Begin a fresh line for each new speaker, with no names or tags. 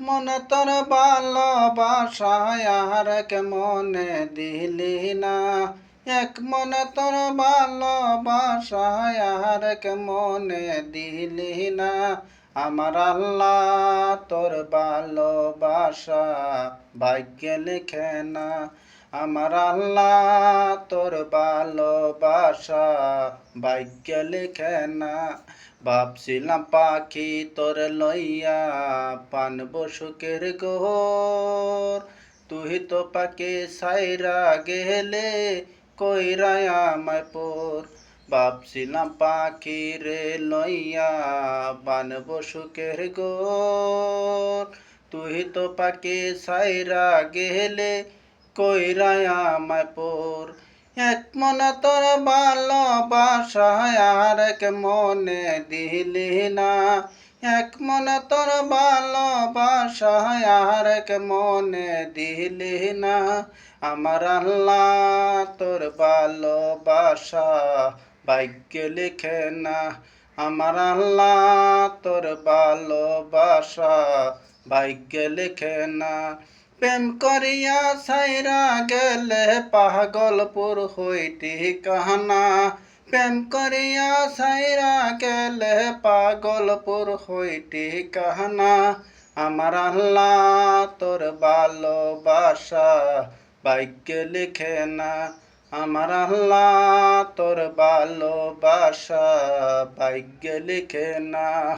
মনে তোর ভালোবাসায় আর কেমনে দিলি না, এক মনে তোর ভালোবাসায় আর কেমনে দিলি না। আমার আল্লাহ তোর ভালোবাসা ভাগ্যে লিখে না, আমার আল্লাহ তোর ভালোবাসা ভাগ্যে লিখে না। ভাবছিলাম পাখি তোর লইয়া পানব সুখের ঘর, তুই তো পাখি সাইরা গেলে কইরা আমায় পর। ভাবছিলাম পাখি রে লইয়া বানব সুখের ঘর, তুই তো পাখি সাইরা গেলে কইরা আমায় পর। এক মনে তোর ভালোবাসায় আর এক মনে দিলি না, এক মনে তোর ভালোবাসায় আর এক মনে দিলি না। আমার আল্লাহ তোর ভালোবাসা ভাগ্যে লিখে না, আমার আল্লাহ তোর ভালোবাসা ভাগ্যে লিখে না। প্রেম করিয়া সাইরা গেলে পাগলপুর হইতি কাহানা, প্রেম করিয়া সাইরা গেলে পাগলপুর হইতি কাহানা। আমার আল্লাহ তোর ভালোবাসা ভাগ্যে লিখে না, আমার আল্লাহ তোর ভালোবাসা ভাগ্যে লিখে না।